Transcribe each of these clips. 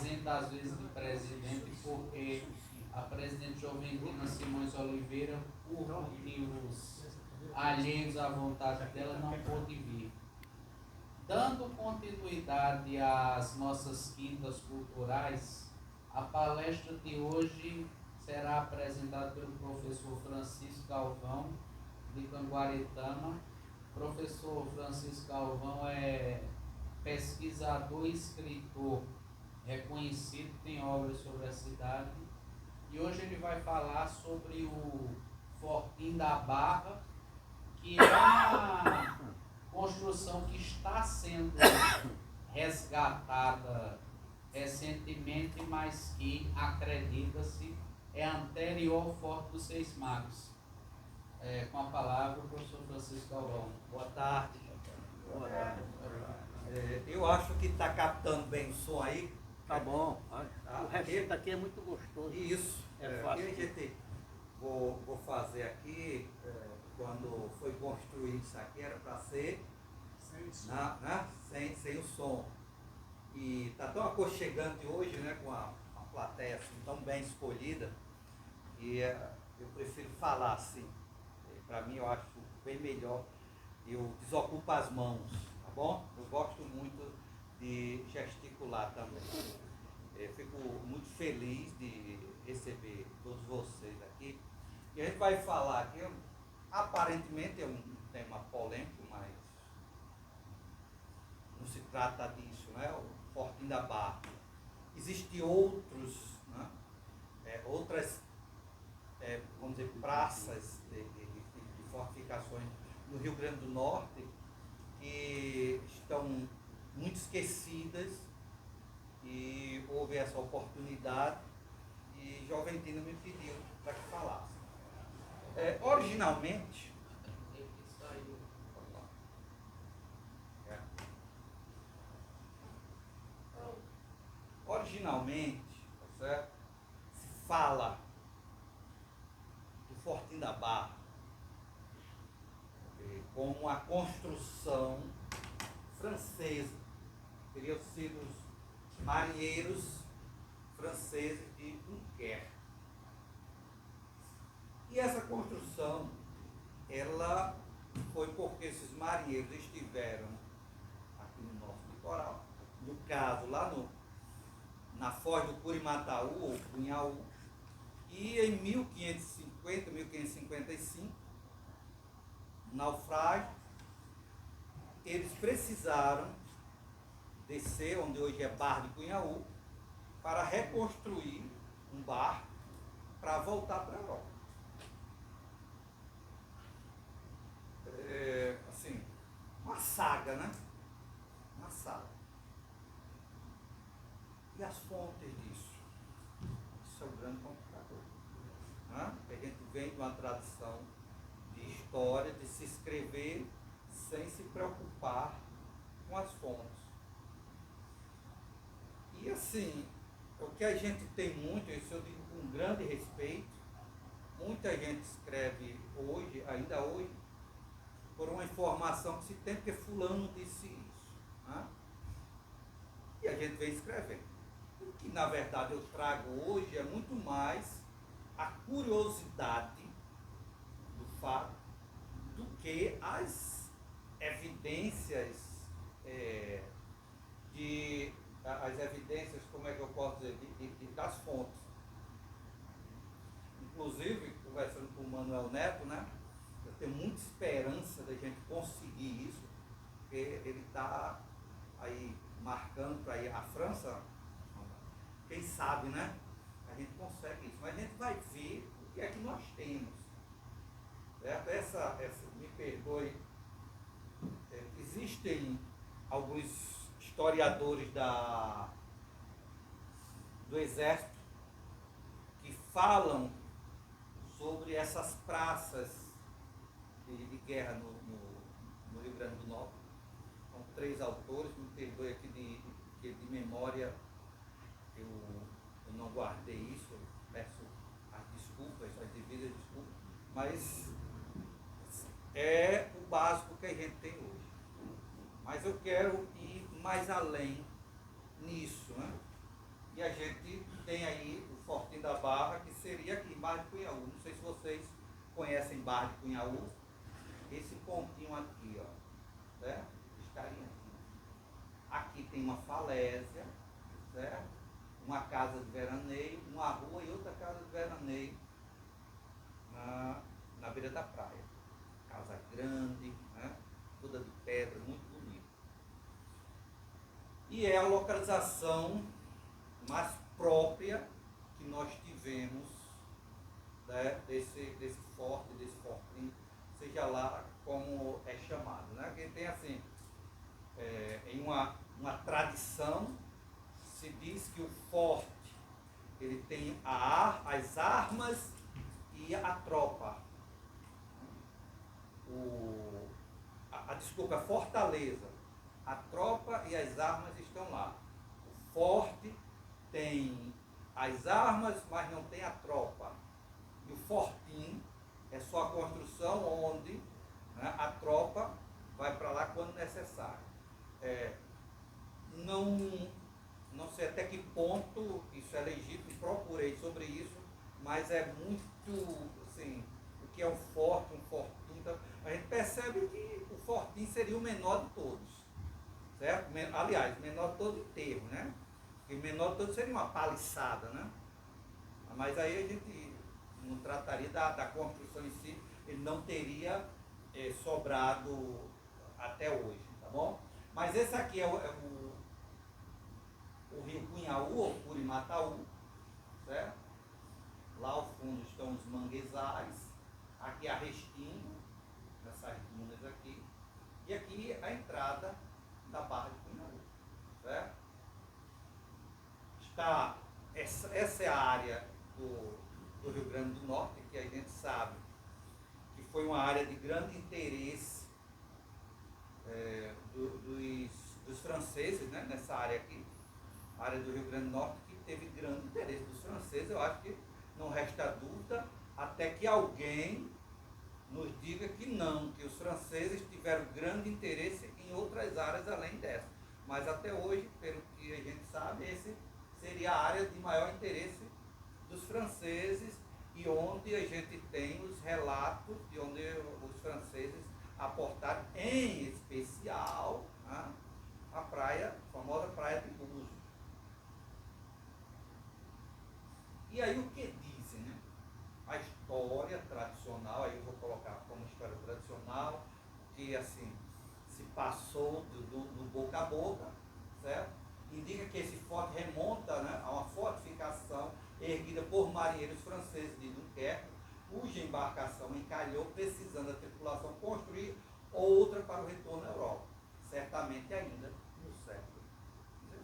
fazendo às vezes de presidente, porque a presidente Joventina Simões Oliveira, por motivos alheios à vontade dela, não pôde vir. Dando continuidade às nossas quintas culturais, a palestra de hoje será apresentada pelo professor Francisco Galvão, de Canguaretama. Professor Francisco Galvão é pesquisador e escritor reconhecido, tem obras sobre a cidade, e hoje ele vai falar sobre o Fortim da Barra, que é uma construção que está sendo resgatada recentemente, mas que, acredita-se, é anterior ao Forte dos Seis Magos. Com a palavra, o professor Francisco Galvão. Boa tarde. Boa tarde. Eu acho que está captando bem o som aí. Tá bom. O resto aqui é muito gostoso. Isso. É fácil. Que a gente vou fazer aqui, quando foi construído isso aqui, era para ser sem o som. E está tão aconchegante hoje, né, com a plateia assim, tão bem escolhida, e eu prefiro falar assim. Para mim, eu acho bem melhor. Eu desocupo as mãos, tá bom? Eu gosto muito de gesticular também. Fico muito feliz de receber todos vocês aqui. E a gente vai falar aqui, aparentemente é um tema polêmico, mas não se trata disso, né? O Fortim da Barra. Existem outros, né? Outras, vamos dizer, praças de fortificações no Rio Grande do Norte que estão muito esquecidas, e houve essa oportunidade e Joventina me pediu para que falasse. Originalmente, tá certo? Se fala do Fortim da Barra como a construção francesa. Teriam sido os marinheiros franceses de Dunkerque. E essa construção, ela foi porque esses marinheiros estiveram aqui no nosso litoral, no caso lá na foz do Curimataú, ou Cunhaú, e em 1550, 1555, naufrágio, eles precisaram descer onde hoje é Barra de Cunhaú para reconstruir um barco para voltar para a Europa. Assim, uma saga, né? Uma saga. E as fontes disso? Isso é o grande complicador. Né? A gente vem de uma tradição de história, de se escrever sem se preocupar com as fontes. E assim, o que a gente tem muito, isso eu digo com grande respeito, muita gente escreve hoje, ainda hoje, por uma informação que se tem, porque fulano disse isso. Né? E a gente vem escrevendo. O que na verdade eu trago hoje é muito mais a curiosidade do fato do que as evidências as evidências, como é que eu posso dizer, das fontes. Inclusive, conversando com o Manuel Neto, né, eu tenho muita esperança da gente conseguir isso, porque ele está aí marcando para ir à França. Quem sabe, né? A gente consegue isso, mas a gente vai ver o que é que nós temos. Certo? Me perdoe, existem alguns historiadores do Exército que falam sobre essas praças de guerra no Rio Grande do Norte. São 3 autores, me perdoe aqui de memória, eu não guardei isso, peço as desculpas, as devidas desculpas, mas é o básico que a gente tem hoje. Mas eu quero ir mais além nisso, né? E a gente tem aí o Fortinho da Barra, que seria aqui, Barra de Cunhaú. Não sei se vocês conhecem Barra de Cunhaú. Esse pontinho aqui, ó, certo? Estaria aqui. Aqui tem uma falésia, certo? Uma casa de veraneio, uma rua e outra casa de veraneio na beira da praia. Casa grande, né? Toda de pedra, muito bonita. E é a localização mais própria que nós tivemos, né, desse forte, desse fortinho, seja lá como é chamado. Né? Porque tem assim, em uma tradição, se diz que o forte ele tem as armas e a tropa. Desculpa, a fortaleza. A tropa e as armas estão lá. O forte tem as armas, mas não tem a tropa. E o fortinho é só a construção onde, né, a tropa vai para lá quando necessário. Não sei até que ponto isso é legítimo, procurei sobre isso, mas é muito, assim, o que é um forte, um fortinho. Então, a gente percebe que o fortinho seria o menor de todos, certo? Aliás, o menor de todo em termo, né? Porque o menor de todos seria uma paliçada, né? Mas aí a gente não trataria da construção em si, ele não teria sobrado até hoje, tá bom? Mas esse aqui é o rio Cunhaú, ou Curimataú, certo? Lá ao fundo estão os manguezais, aqui a Restinga, nessas dunas aqui, e aqui a entrada da Barra de Cunhaú, certo? Essa é a área do Rio Grande do Norte, que a gente sabe que foi uma área de grande interesse dos franceses, né, nessa área aqui, a área do Rio Grande do Norte, que teve grande interesse dos franceses. Eu acho que não resta dúvida, até que alguém nos diga que não, que os franceses tiveram grande interesse em outras áreas além dessa. Mas até hoje, pelo que a gente sabe, esse seria a área de maior interesse dos franceses e onde a gente tem os relatos de onde os franceses aportaram, em especial, né, a famosa praia de Búzios. E aí o que dizem, né? A história tradicional, aí eu vou colocar como história tradicional, que assim, se passou do boca a boca, certo? Indica que esse forte remonta, né, a uma fortificação erguida por marinheiros franceses de Dunkerque, cuja embarcação encalhou, precisando a tripulação construir outra para o retorno à Europa, certamente ainda no século XVI.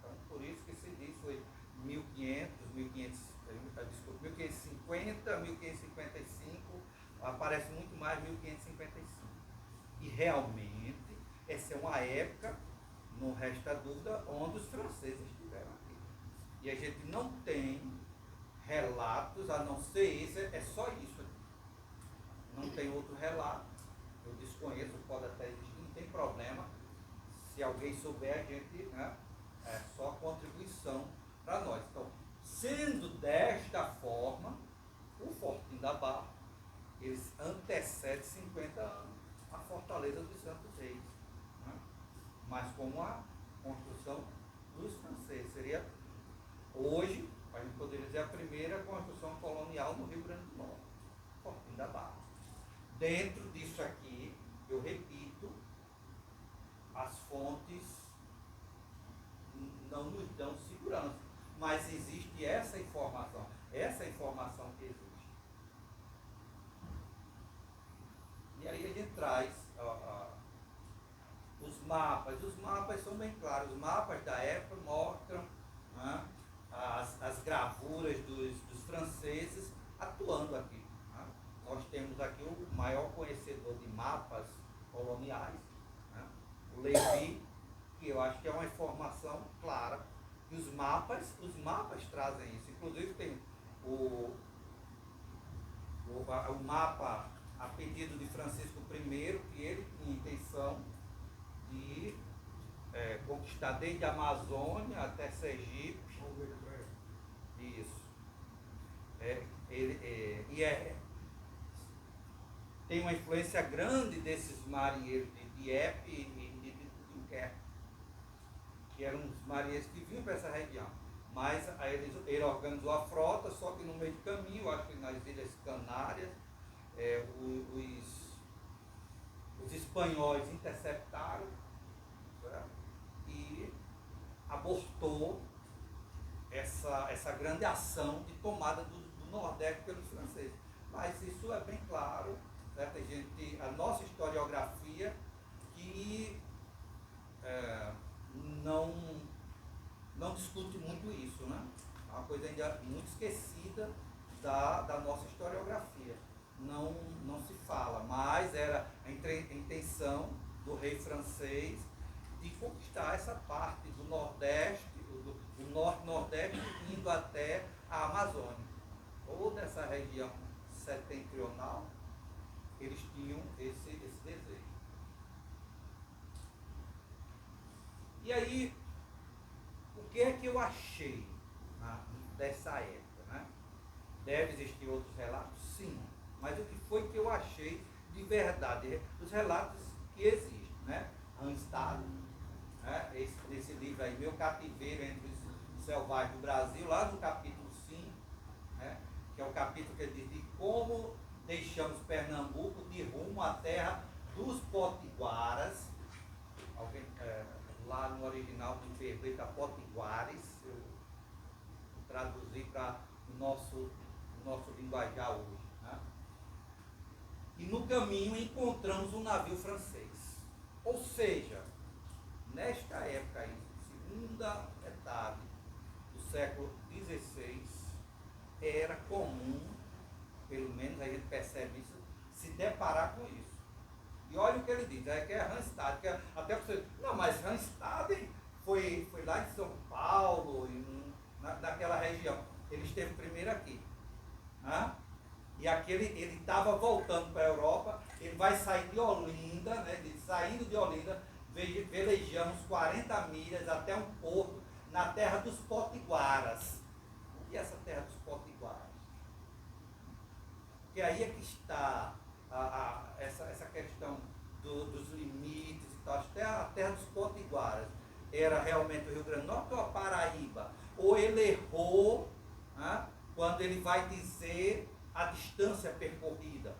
Então, por isso que se diz foi 1550, 1555, aparece muito mais 1555. E realmente, essa é uma época, não resta dúvida, onde os franceses estiveram aqui. E a gente não tem relatos, a não ser esse, é só isso aqui. Não tem outro relato, eu desconheço, pode até existir, não tem problema. Se alguém souber, a gente, né, é só contribuição para nós. Então, sendo desta forma, o Fortinho da Barra, eles antecede 50 anos a Fortaleza dos Santos Reis, né? Mas como a construção dos franceses. Seria, hoje, a gente poderia dizer, a primeira construção colonial no Rio Grande do Norte, Fortinho da Barra. Dentro disso aqui, eu repito, as fontes não nos dão segurança, mas existe essa informação que existe. E aí a gente traz os mapas são bem claros, os mapas da época mostram, né, as gravuras dos franceses atuando aqui. Né? Nós temos aqui o maior conhecedor de mapas coloniais, né, o Levi, que eu acho que é uma informação clara, que os mapas trazem isso. Inclusive tem o mapa a pedido de Francisco I, que ele tinha intenção de conquistar desde a Amazônia até Sergipe. Isso. Tem uma influência grande desses marinheiros de Dieppe e de Dunkerque, que eram os marinheiros que vinham para essa região. Mas aí ele organizou a frota, só que no meio do caminho, acho que nas Ilhas Canárias, os espanhóis interceptaram, certo? E abortou essa grande ação de tomada do Nordeste pelos franceses. Mas isso é bem claro, certo? A nossa historiografia que não discute muito isso, né? É uma coisa ainda muito esquecida da nossa historiografia. Não se fala, mas era a intenção do rei francês de conquistar essa parte do Nordeste, do Norte-Nordeste, indo até a Amazônia. Toda essa região setentrional, eles tinham esse desejo. E aí, o que é que eu achei dessa época, né? Deve existir outros relatos? Sim. Mas o que foi que eu achei de verdade? Os relatos que existem, né? Randstad, né? Esse livro aí, Meu Cativeiro entre os Selvagens do Brasil, lá no capítulo 5, né? Que é o capítulo que ele diz de como deixamos Pernambuco de rumo à terra dos potiguaras. Lá no original do Perpeta Potiguares, eu traduzi para o nosso linguajar hoje. Né? E no caminho encontramos um navio francês. Ou seja, nesta época aí, segunda metade do século XVI, era comum, pelo menos a gente percebe isso, se deparar com isso. E olha o que ele diz, que é Randstad, que até você. Não, mas Randstad foi lá em São Paulo, naquela região. Ele esteve primeiro aqui. Né? E aqui ele estava voltando para a Europa, ele vai sair de Olinda, né? Saindo de Olinda, velejamos 40 milhas até um porto na terra dos potiguaras. O que é essa terra dos potiguaras? Porque aí é que está essa questão dos limites e tal. Até a terra dos potiguaras era realmente o Rio Grande do Norte ou a Paraíba? Ou ele errou, né, quando ele vai dizer a distância percorrida?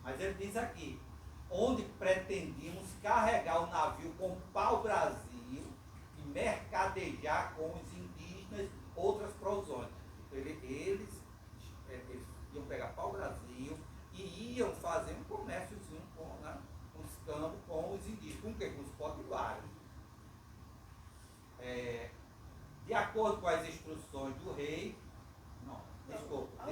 Mas ele diz aqui, onde pretendíamos carregar o navio com pau-brasil e mercadejar com os indígenas outras provisões. Então, eles iam pegar pau-brasil e iam fazer um comérciozinho com os indígenas. Com o quê? Com os potiguares. De acordo com as instruções do rei, desculpa.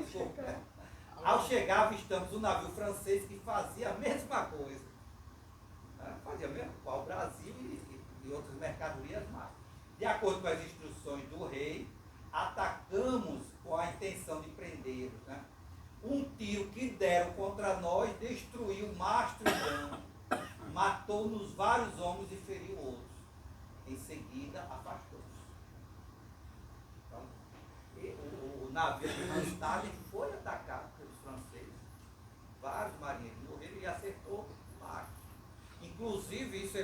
Ao chegar, avistamos um navio francês que fazia a mesma coisa. Fazia mesmo pau-brasil e outras mercadorias mais. De acordo com as instruções do rei, atacamos com a intenção de prendê-los. Né? Um tiro que deram contra nós destruiu o mastro branco, matou-nos vários homens e feriu outros. Em seguida, afastou-se. Então, o navio de Randstad foi atacado pelos franceses. Vários marinheiros morreram e acertou o mastro. Inclusive, isso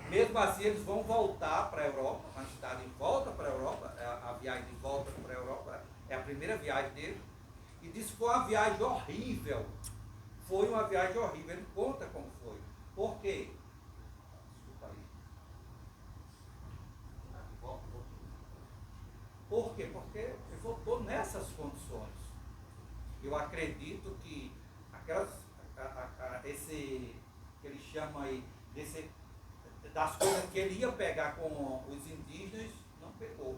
mesmo assim, eles vão voltar para a Europa. Randstad volta para a Europa, a viagem de volta para a Europa é a primeira viagem dele. E diz que foi uma viagem horrível. Foi uma viagem horrível. Ele conta como foi. Por quê? Desculpa aí. Por quê? Porque ele voltou nessas condições. Eu acredito que esse que ele chama aí, das coisas que ele ia pegar com os indígenas, não pegou.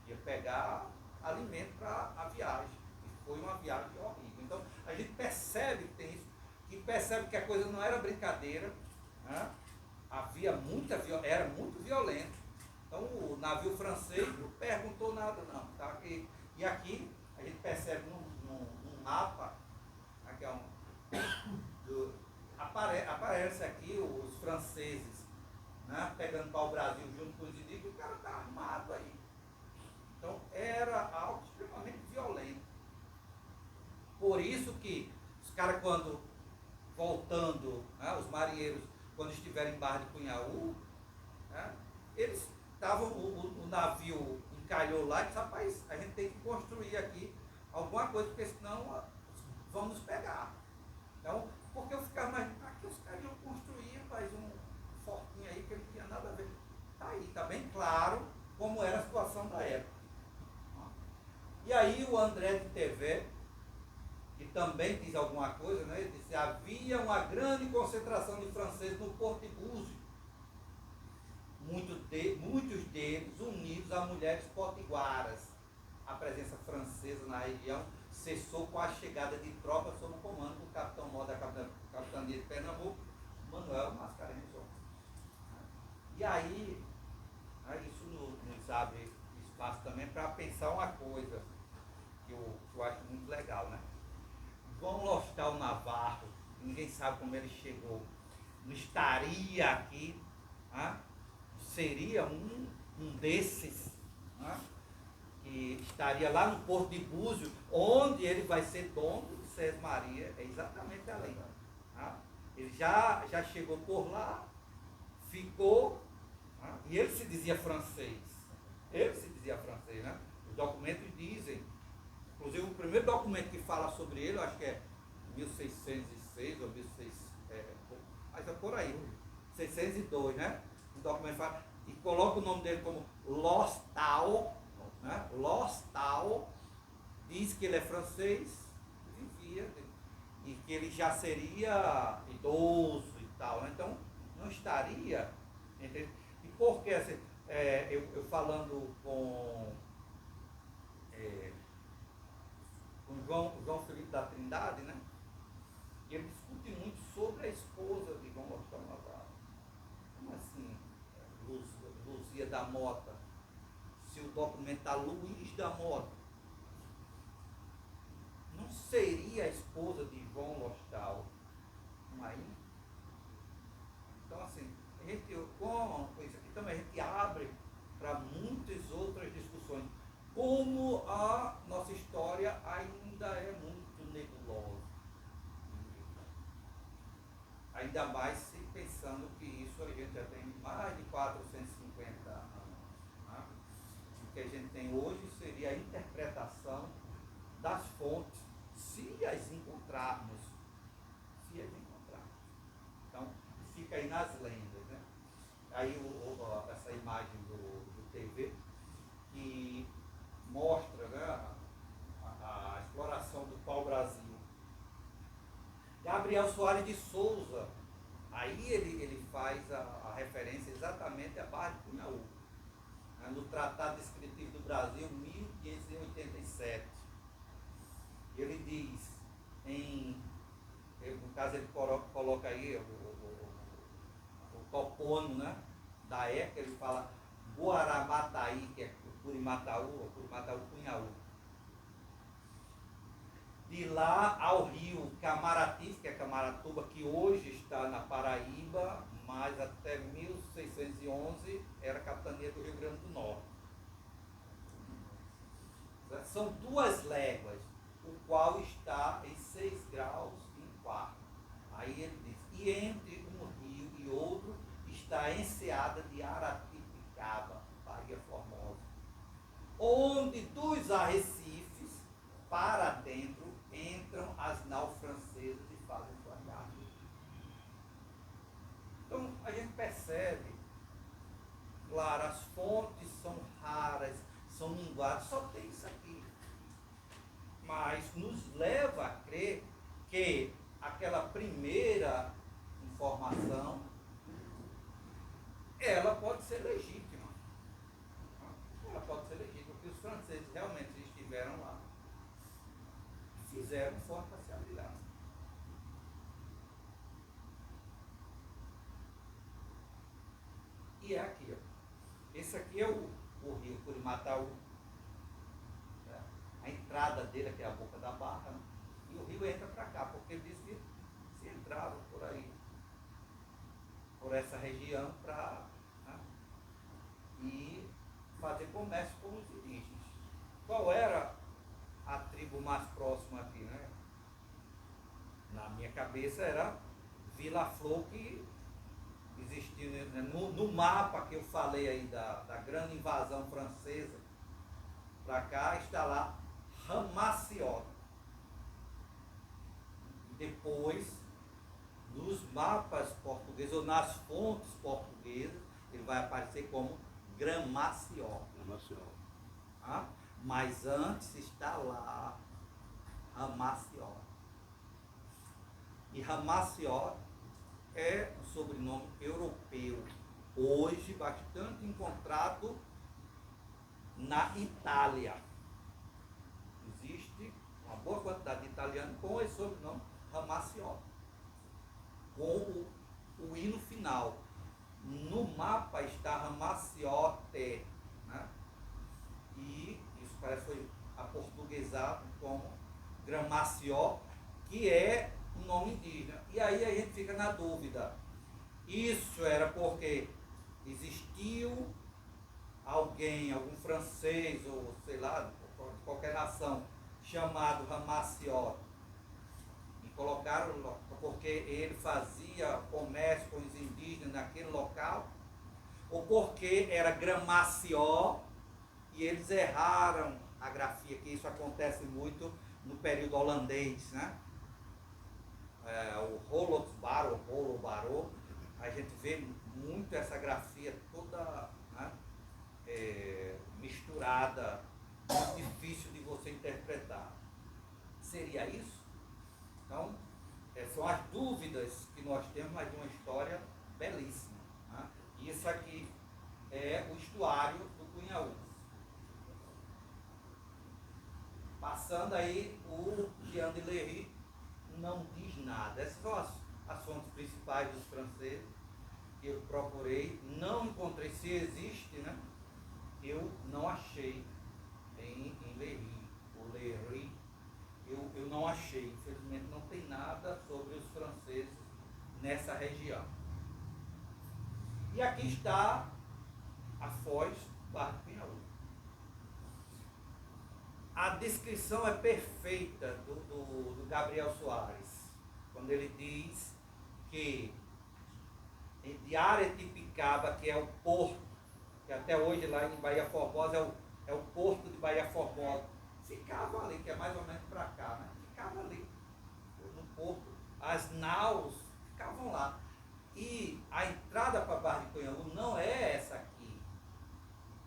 Ia pegar alimento para a viagem. Foi uma viagem horrível. Então, a gente percebe que tem isso, e percebe que a coisa não era brincadeira, né? Era muito violento. Então, o navio francês não perguntou nada, não. Tá? E aqui, a gente percebe num mapa, aqui aparece aqui os franceses né, pegando para o Brasil junto com os indígenas, o cara está armado aí. Então era algo extremamente violento. Por isso que os caras quando voltando, né, os marinheiros, quando estiverem em Barra de Cunhaú, né, eles estavam, o navio encalhou lá e disse, rapaz, a gente tem que construir aqui alguma coisa, porque senão vão nos pegar. Então, porque eu ficava imaginando, para que os caras iam construir, rapaz, um fortinho aí que não tinha nada a ver. Tá aí, tá bem claro como era a situação da época. E aí o André de TV, que também diz alguma coisa, né? Ele disse, havia uma grande concentração de franceses no Porto de Búzios, muitos deles unidos a mulheres potiguaras. A presença francesa na região cessou com a chegada de tropas sob o comando do capitão-mor da capitania de Pernambuco, Manuel Mascarenhas. E aí, isso nos abre espaço também para pensar uma coisa que eu acho muito legal, né? João Lostal Navarro, ninguém sabe como ele chegou, não estaria aqui, né? Seria um desses, né? Que estaria lá no Porto de Búzios, onde ele vai ser dono de Sés Maria, é exatamente ali. Tá? Ele já chegou por lá, ficou, tá? E ele se dizia francês. Ele se dizia francês, né? Os documentos dizem, inclusive o primeiro documento que fala sobre ele, eu acho que é 1606 ou 1600, mas é por aí, 602, né? O documento fala, e coloca o nome dele como Lostal, né? Lostal, diz que ele é francês, vivia, e que ele já seria idoso e tal, né? Então não estaria, entende? E por que assim, eu falando com João Felipe da Trindade, né? E ele discute muito sobre a esposa de João Lostal Navarro. Como assim, Luzia da Mota? Se o documento está Luiz da Mota, não seria a esposa de João Lostal? Não é? Então, assim, a gente, com isso aqui também, a gente abre para muitas outras discussões. Como a nossa história ainda é muito nebulosa. Ainda mais se pensando que isso a gente já tem mais de 450 anos. Né? O que a gente tem hoje seria a interpretação das fontes, se as encontrarmos. Se as encontrarmos. Então, fica aí nas lendas. Né? Aí essa imagem do TV que mostra, né, a exploração do pau-brasil. Gabriel Soares de Souza, aí ele faz a referência exatamente à Barra de Cunhaú, né, no Tratado Descritivo do Brasil, 1587. Ele diz, no caso ele coloca aí o topônimo, né, da época, ele fala Guaramataí, que é Curimataú Cunhaú. De lá ao rio Camaratis, que é Camaratuba, que hoje está na Paraíba, mas até 1611 era capitania do Rio Grande do Norte. São 2 léguas, o qual está em 6 graus e um quarto. Aí ele diz, e entre um rio e outro está a enseada de Aratipicaba, Bahia Formosa, onde dos arrecifes para dentro entram as naus francesas e fazem sua carga. Então a gente percebe, claro, as fontes são raras, são minguadas, só tem isso aqui. Mas nos leva a crer que aquela primeira informação, ela pode ser legítima. Ela pode ser legítima, porque os franceses realmente estiveram lá, fizeram forte para se abrigar. E é aqui, ó. Esse aqui é o rio Curimataú. Né? A entrada dele aqui é a boca da barra, né? E o rio entra para cá, porque ele diz que se entrava por aí, por essa região, para e fazer comércio com os indígenas. Qual era a tribo mais próxima aqui, né? Na minha cabeça era Vila Flor, que existia, né? No mapa que eu falei aí da grande invasão francesa para cá, está lá Ramaciota. Depois, nos mapas portugueses ou nas fontes portuguesas, ele vai aparecer como Gramaciota. Tá? Mas antes está lá Ramaciota. E Ramaciota é um sobrenome europeu, hoje bastante encontrado na Itália. Existe uma boa quantidade de italianos com esse sobrenome Ramaciota, com o I no final. No mapa está Ramaciote, né? E isso parece que foi aportuguesado como Gramació, que é um nome indígena. E aí a gente fica na dúvida. Isso era porque existiu alguém, algum francês, ou sei lá, de qualquer nação, chamado Ramaciota, e colocaram porque ele fazia comércio com os indígenas naquele local, ou porque era Gramació e eles erraram a grafia, que isso acontece muito no período holandês, né? O Rolo-Barô, a gente vê muito essa grafia toda, né, misturada, muito difícil de você interpretar. Seria isso? Então, são as dúvidas que nós temos, mas de uma história belíssima. Né? Isso aqui é o estuário do Cunhaú. Passando aí, o Jean de Lery não diz nada. Essas são as fontes principais dos franceses que eu procurei. Não encontrei, se existe, né? Eu não achei em Lery, ou Lery. Eu não achei, infelizmente não tem nada sobre os franceses nessa região. E aqui está a Foz do Barra do Cunhaú. A descrição é perfeita do Gabriel Soares, quando ele diz que de Aretipicaba, que é o porto, que até hoje lá em Bahia Formosa é o porto de Bahia Formosa, ficava ali, que é mais ou menos para cá, né? Ficava ali, no porto. As naus ficavam lá. E a entrada para Barra de Cunhaú não é essa aqui.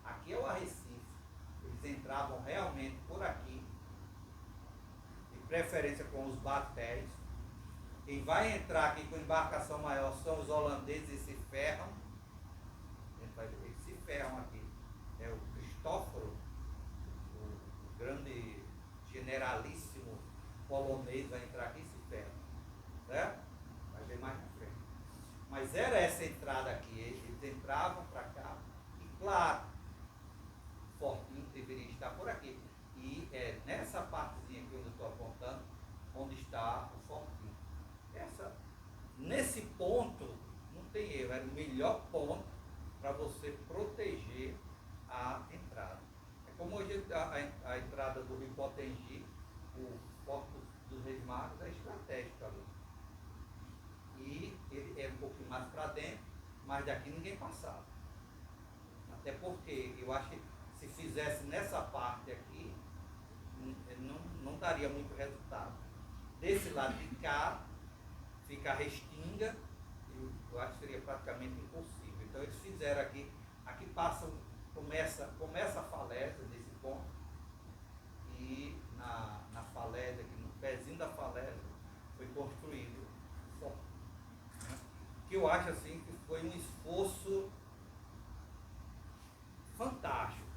Aqui é o Arrecife. Eles entravam realmente por aqui, de preferência com os batéis. Quem vai entrar aqui com embarcação maior são os holandeses e se ferram. Eles se ferram aqui. É o Cristóforo, o grande generalíssimo polonês, vai entrar aqui e se ferra. Certo? Vai ver mais na frente. Mas era essa entrada aqui. Eles entravam para cá. E claro, o fortinho deveria estar por aqui. E é nessa partezinha aqui onde eu estou apontando, onde está o fortinho. Nesse ponto, não tem erro, era o melhor ponto para você proteger a entrada. É como hoje a entrada do Rio Potengi, o Porto dos Reis Magos é estratégico ali. E ele é um pouquinho mais para dentro, mas daqui ninguém passava. Até porque eu acho que se fizesse nessa parte aqui, não daria muito resultado. Desse lado de cá, fica a Restinga, eu acho que seria praticamente impossível. Então eles fizeram aqui começa a falésia nesse ponto, e na falésia, aqui no pezinho da falésia, foi construído o forte. Né? Que eu acho assim que foi um esforço fantástico.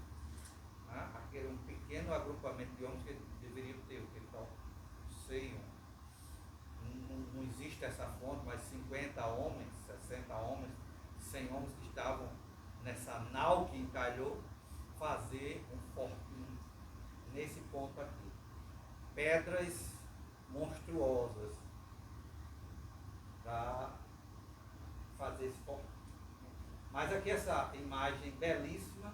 Né? Aquele um pequeno agrupamento de homens que deveriam ter, o que então, sei, não existe essa fonte, mas 50 homens, 60 homens, 100 homens que estavam nessa nau que encalhou, fazer um fortinho nesse ponto aqui. Pedras monstruosas para fazer esse fortinho. Mas aqui essa imagem belíssima,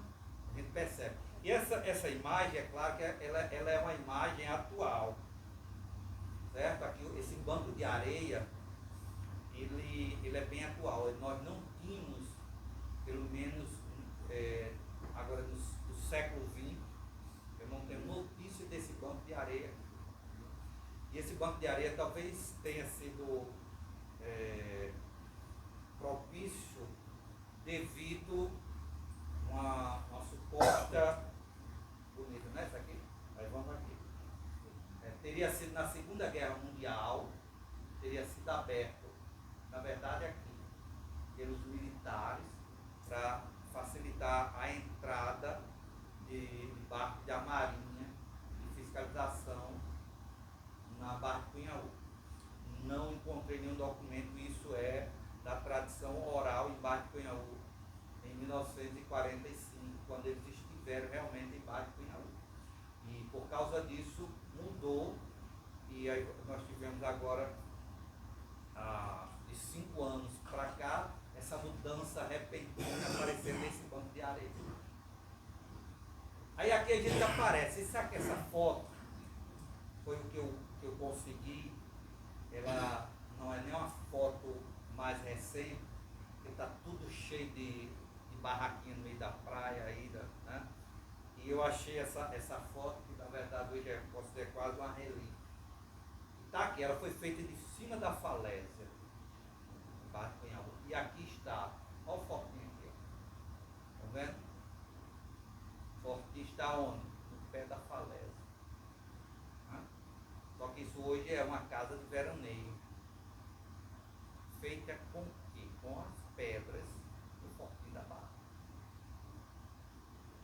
a gente percebe. E essa imagem, é claro que ela é uma imagem atual. Certo? Aqui esse banco de areia, ele é bem atual. Nós não tínhamos, pelo menos agora do século XX, eu não tenho notícia desse banco de areia. E esse banco de areia talvez tenha sido propício devido a uma suposta bonita, né? Essa aqui? Aí vamos aqui. Teria sido na Segunda Guerra Mundial, teria sido aberto, na verdade aqui, pelos militares, para facilitar a entrada de barcos da Marinha de fiscalização na Barra de Cunhaú. Não encontrei nenhum documento, isso é da tradição oral em Barra de Cunhaú, em 1945, quando eles estiveram realmente em Barra de Cunhaú. E por causa disso mudou, e aí nós tivemos agora, de 5 anos para cá, essa mudança repentina aparecendo nesse banco de areia. Aí aqui a gente aparece, essa foto foi o que eu consegui, ela não é nem uma foto mais recente, porque está tudo cheio de barraquinha no meio da praia ainda, né? E eu achei essa foto, que na verdade hoje posso dizer quase uma relíquia. Está aqui, ela foi feita de cima da falésia, embaixo do Cunhaú. E aqui está, olha o fortinho aqui, ó. Tá vendo? O fortinho está onde? No pé da falésia. Só que isso hoje é uma casa de veraneio, feita com o quê? Com as pedras do fortinho da barra.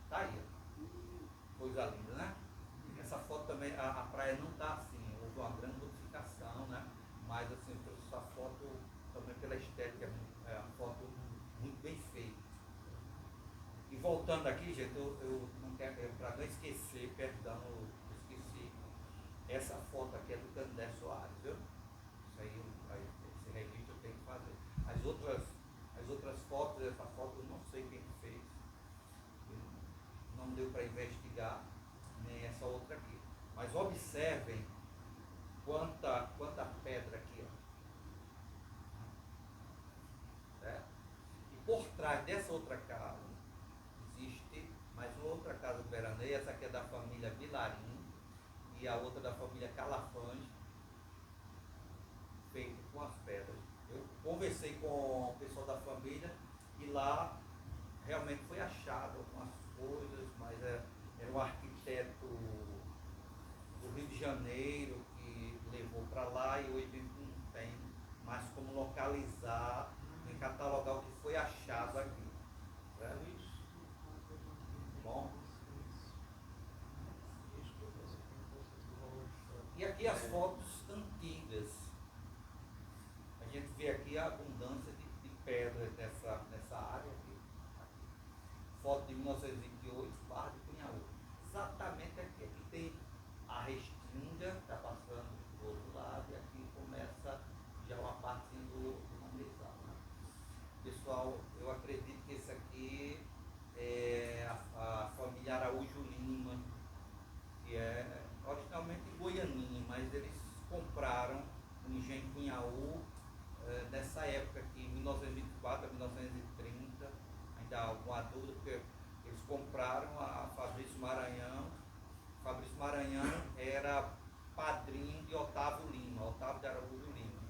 Tá aí, ó. Coisa linda, né? Essa foto também, a praia não está assim, houve uma grande modificação, né? Mas assim, eu trouxe essa foto também pela estética, é uma foto muito bem feita. E voltando aqui, gente, eu não quero, para não esquecer, perdão, eu esqueci. Essa foto aqui é do Candé Soares, viu? Isso aí, esse registro eu tenho que fazer. As outras fotos, essa foto eu não sei quem fez. Não deu para investigar, nem essa outra aqui. Mas observem quanta pedra aqui, ó. Certo? E por trás dessa outra casa existe mais uma outra casa de veraneio. Essa aqui é da família Vilarim e a outra da família Calafante, feito com as pedras. Eu conversei com o pessoal da família e lá realmente foi achado algumas coisas, mas era um arquiteto do Rio de Janeiro que levou para lá, e hoje não tem mais como localizar nem catalogar o que foi achado aqui. Certo? Bom. E aqui as fotos antigas. A gente vê aqui a abundância de pedras nessa área aqui. Foto de 1928, Barra de Cunhaú. Exatamente aqui. Aqui tem a restinga, está passando do outro lado, e aqui começa já uma parte do manguezal. Né? Pessoal, eu acredito que esse aqui é a família Araújo Lima, que é originalmente Goianinha, mas eles compraram o engenho Cunhaú nessa época aqui, 1924 a 1930, ainda há alguma dúvida, porque eles compraram a Fabrício Maranhão. Fabrício Maranhão era padrinho de Otávio Lima, Otávio de Araújo Lima.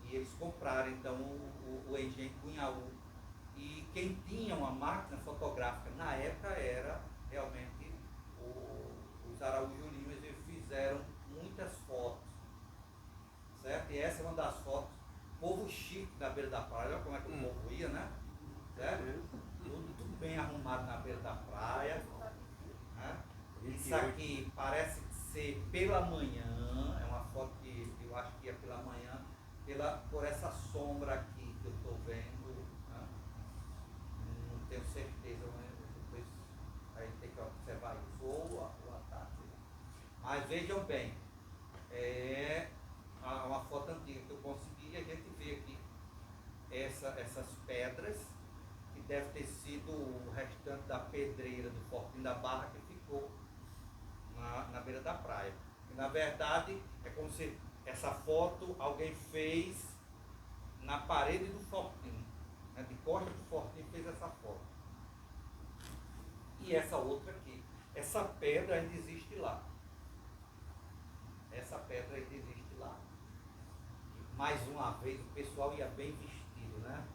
E eles compraram então o engenho Cunhaú. E quem tinha uma máquina fotográfica na época era realmente os Araújo Lima. Eles fizeram muitas fotos, certo? E essa é uma das fotos, povo chique na beira da praia. Olha como é que o povo ia, né? Certo? Tudo bem arrumado na beira da praia, né? Isso aqui parece ser pela manhã, é uma foto que eu acho que é pela manhã, por essa sombra aqui que eu estou vendo, né? Não tenho certeza, mas depois a gente tem que observar isso, ou a tarde. Mas vejam bem, é uma foto antiga que eu consegui, e a gente vê aqui essas pedras, deve ter sido o restante da pedreira do Fortinho da Barra que ficou na beira da praia. E, na verdade, é como se essa foto alguém fez na parede do Fortinho, né, de costa do Fortinho, fez essa foto. E essa outra aqui, essa pedra ainda existe lá. Essa pedra ainda existe lá. E, mais uma vez, o pessoal ia bem vestido, né?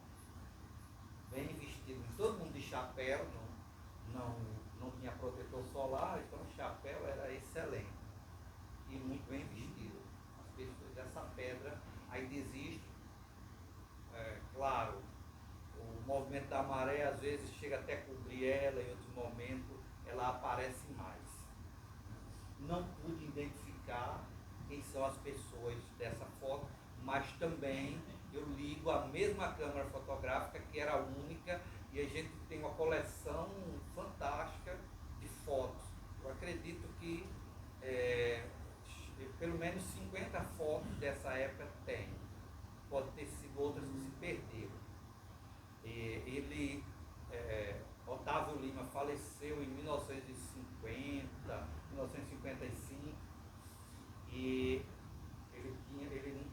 Bem vestido. Todo mundo de chapéu, não tinha protetor solar, então o chapéu era excelente. E muito bem vestido. As pessoas dessa pedra ainda existe. Claro, o movimento da maré às vezes chega até a cobrir ela, em outros momentos ela aparece mais. Não pude identificar quem são as pessoas dessa foto, mas também eu ligo a mesma câmera fotográfica, que era a única, e a gente tem uma coleção fantástica de fotos. Eu acredito que pelo menos 50 fotos dessa época tem. Pode ter sido outras que se perderam. Otávio Lima faleceu em 1950, 1955, e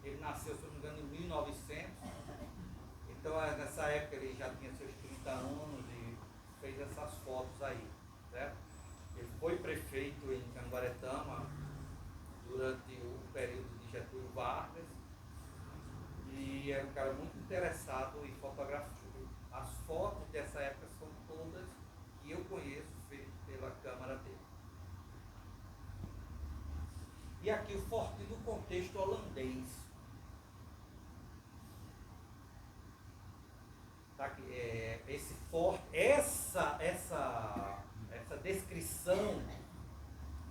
ele nasceu, se não me engano, em 1900. Então, nessa época ele já tinha seus 30 anos e fez essas fotos aí, certo? Ele foi prefeito em Canguaretama durante o período de Getúlio Vargas e é um cara muito interessado em fotografia. As fotos dessa época são todas que eu conheço feitas pela câmera dele. E aqui o Fortinho do contexto holandês. Tá? Esse forte, essa descrição,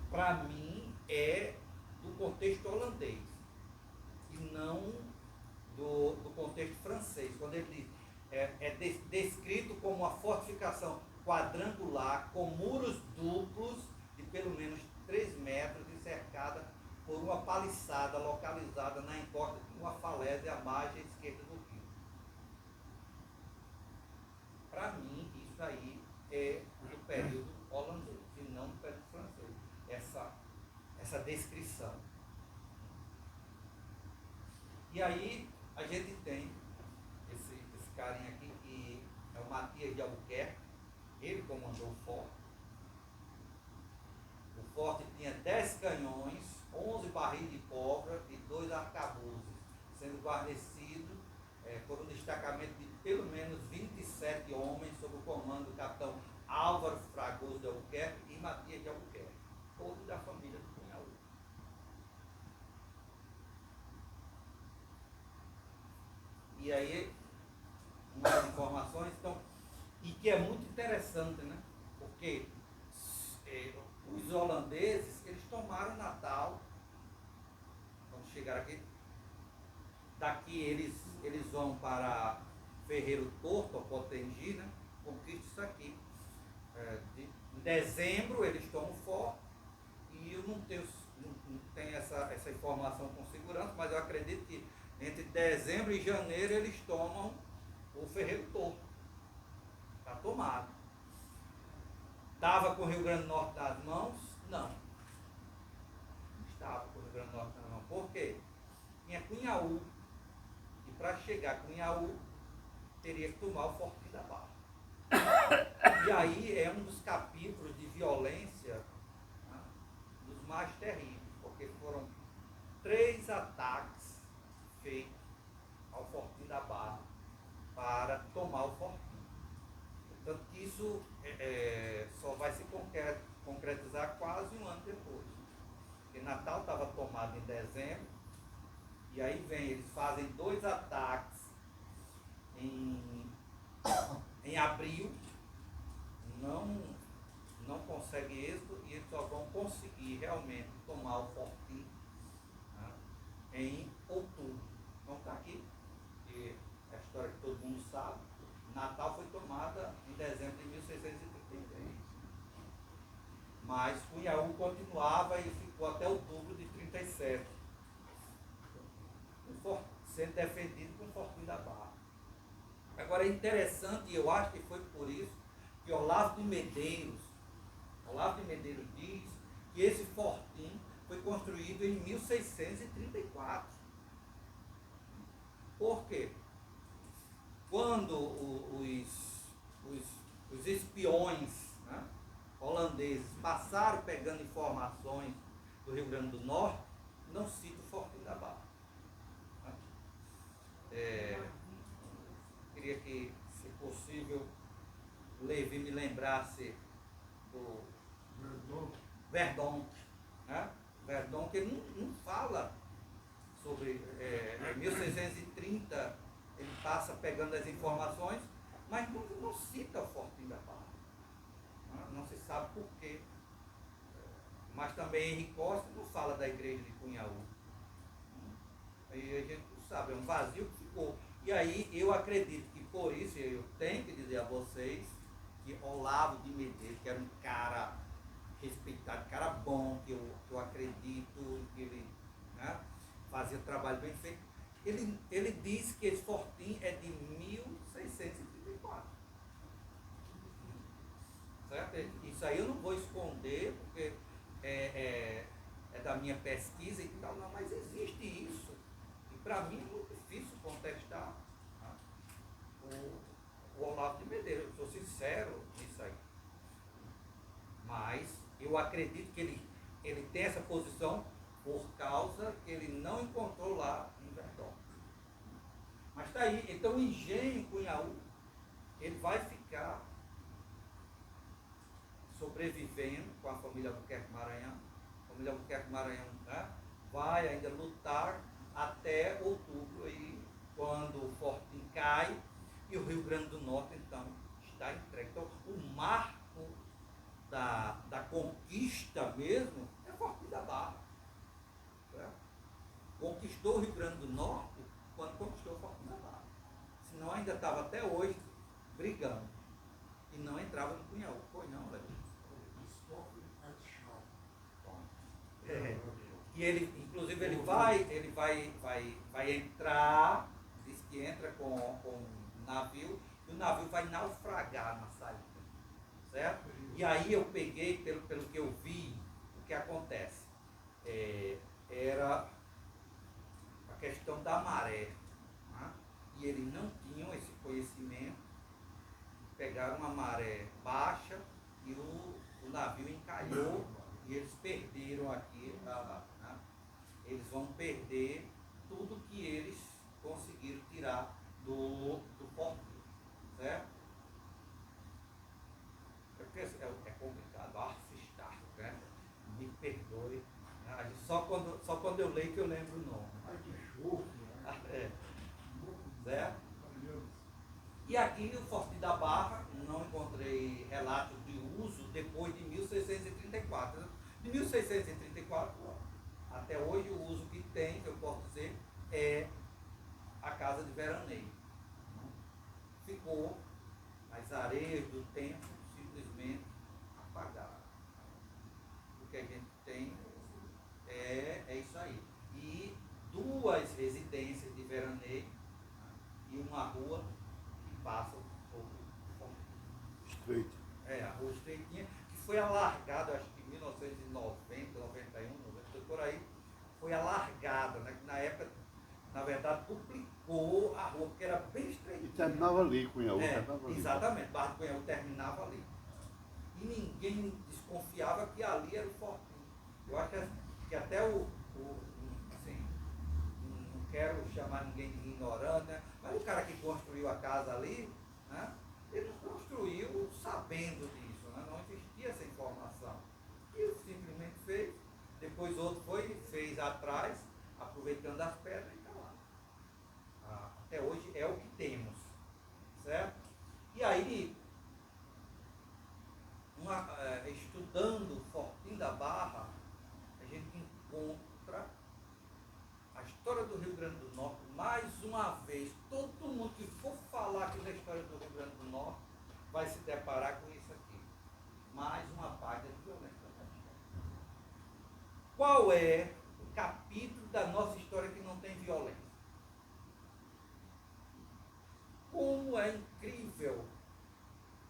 para mim, é do contexto holandês e não do contexto francês. Quando ele diz, descrito como uma fortificação quadrangular com muros duplos de pelo menos 3 metros e cercada por uma paliçada localizada na encosta de uma falésia à margem esquerda do rio. Para mim, isso aí é do período holandês e não do período francês. Essa descrição. E aí a gente tem esse carinha aqui que é o Matias de Albuquerque. Ele comandou o forte. O forte tinha 10 canhões, 11 barris de pólvora e 2 arcabuzes, sendo guarnecido por um destacamento de pelo menos 27 homens sob o comando do capitão Álvaro Fragoso de Albuquerque e Matias de Albuquerque, todos da família do Cunhaú. E aí, umas informações, então, e que é muito interessante, né? Porque os holandeses, eles tomaram Natal, quando chegaram aqui, daqui eles vão para Ferreiro Torto, Potengi, né? Conquistam isso aqui. Em dezembro eles tomam o forte, e eu não tenho essa informação com segurança, mas eu acredito que entre dezembro e janeiro eles tomam o Ferreiro Torto. Está tomado. Estava com o Rio Grande do Norte nas mãos? Não. Não estava com o Rio Grande do Norte nas mãos. Por quê? Tinha Cunhaú. E para chegar a Cunhaú, teria que tomar o Fortinho da Barra. E aí é um dos capítulos de violência, né, dos mais terríveis, porque foram 3 ataques feitos ao Fortinho da Barra para tomar o Fortinho. Tanto que isso só vai se concretizar quase um ano depois. Porque Natal estava tomado em dezembro, e aí eles fazem 2 ataques em abril, não conseguem êxito, e eles só vão conseguir realmente tomar o Fortinho, né, em outubro. Então está aqui, e é a história que todo mundo sabe. Natal foi tomada em dezembro de 1633. Mas Cunhaú continuava e ficou até outubro de 37. Sendo defendido com o Fortinho da Barra. Agora é interessante, e eu acho que foi por isso que Olavo de Medeiros diz que esse fortim foi construído em 1634. Por quê? Quando os espiões, né, holandeses passaram pegando informações do Rio Grande do Norte, não cita o Fortim da Barra. Queria que, se possível, o Levi me lembrasse do Verdon, né? Verdon, que ele não fala sobre 1630, ele passa pegando as informações, mas não cita o Fortim da Barra. Não se sabe por quê. Mas também Henrique Costa não fala da igreja de Cunhaú. Aí a gente não sabe, é um vazio que ficou. E aí eu acredito que por isso, eu tenho que dizer a vocês, que Olavo de Medeiros, que era um cara respeitado, cara bom, que eu acredito que ele, né, fazia trabalho bem feito, ele diz que esse fortim é de 1634. Certo? Isso aí eu não vou esconder, porque é da minha pesquisa e tal, não, mas existe isso. E para mim é muito difícil contestar, né, o Olavo de Medeiros. Eu sou sincero nisso aí. Mas eu acredito que ele tem essa posição por causa que ele não encontrou lá em Verdon. Mas está aí. Então o engenho em Cunhaú, ele vai ficar sobrevivendo com a família Albuquerque Maranhão. A família Albuquerque Maranhão, né, vai ainda lutar até outubro, aí, quando o fortim cai e o Rio Grande do Norte, então, está entregue. Então, o marco da conquista mesmo é o Fortim da Barra. Certo? Conquistou o Rio Grande do Norte quando conquistou o Fortim da Barra. Senão ainda estava até hoje brigando. E não entrava no Cunhaú. Foi não, Léo? E ele, inclusive, ele vai entrar, diz que entra com um navio, e o navio vai naufragar na saída. Certo? E aí eu peguei, pelo que eu vi, o que acontece. Era a questão da maré. Né? E eles não tinham esse conhecimento. Pegaram uma maré baixa e o navio encalhou e eles perderam aqui, né? Eles vão perder tudo que eles conseguiram tirar do fortim, certo? É complicado, arcistar, né? Me perdoe, né? Só quando eu leio que eu lembro o nome. Certo? E aqui o Fortim da Barra, não encontrei relatos de uso depois de 1634. De 1634 até hoje, o uso que tem, que eu posso dizer, é a casa de veraneio. Ficou as areias do tempo simplesmente apagadas. O que a gente tem é isso aí. E duas residências de veraneio, né, e uma rua que passa por Estreito. a rua estreitinha, que foi alargada, acho que em 1990, 91, 90, por aí, foi alargada, né? Que na época, na verdade, duplicou a rua, porque era bem estreitinha. E terminava ali, Cunhaú. Terminava ali. Exatamente, Barra do Cunhaú terminava ali. E ninguém desconfiava que ali era o fortim. Eu acho que até assim, não quero chamar ninguém de ignorante, né? Mas o cara que construiu a casa ali, né, ele não construiu sabendo disso, né? Não existia essa informação. E ele simplesmente fez, depois outro fez atrás, aproveitando as pedras e está lá. Até hoje é o que temos, certo? E aí, estudando o Fortim da Barra, a gente encontra a história do Rio Grande do Norte. Mais uma vez, todo mundo que for falar aqui da história do Rio Grande do Norte vai se deparar com isso aqui. Mais uma página de violência. Qual é o capítulo da nossa história que não tem violência? Como é terrível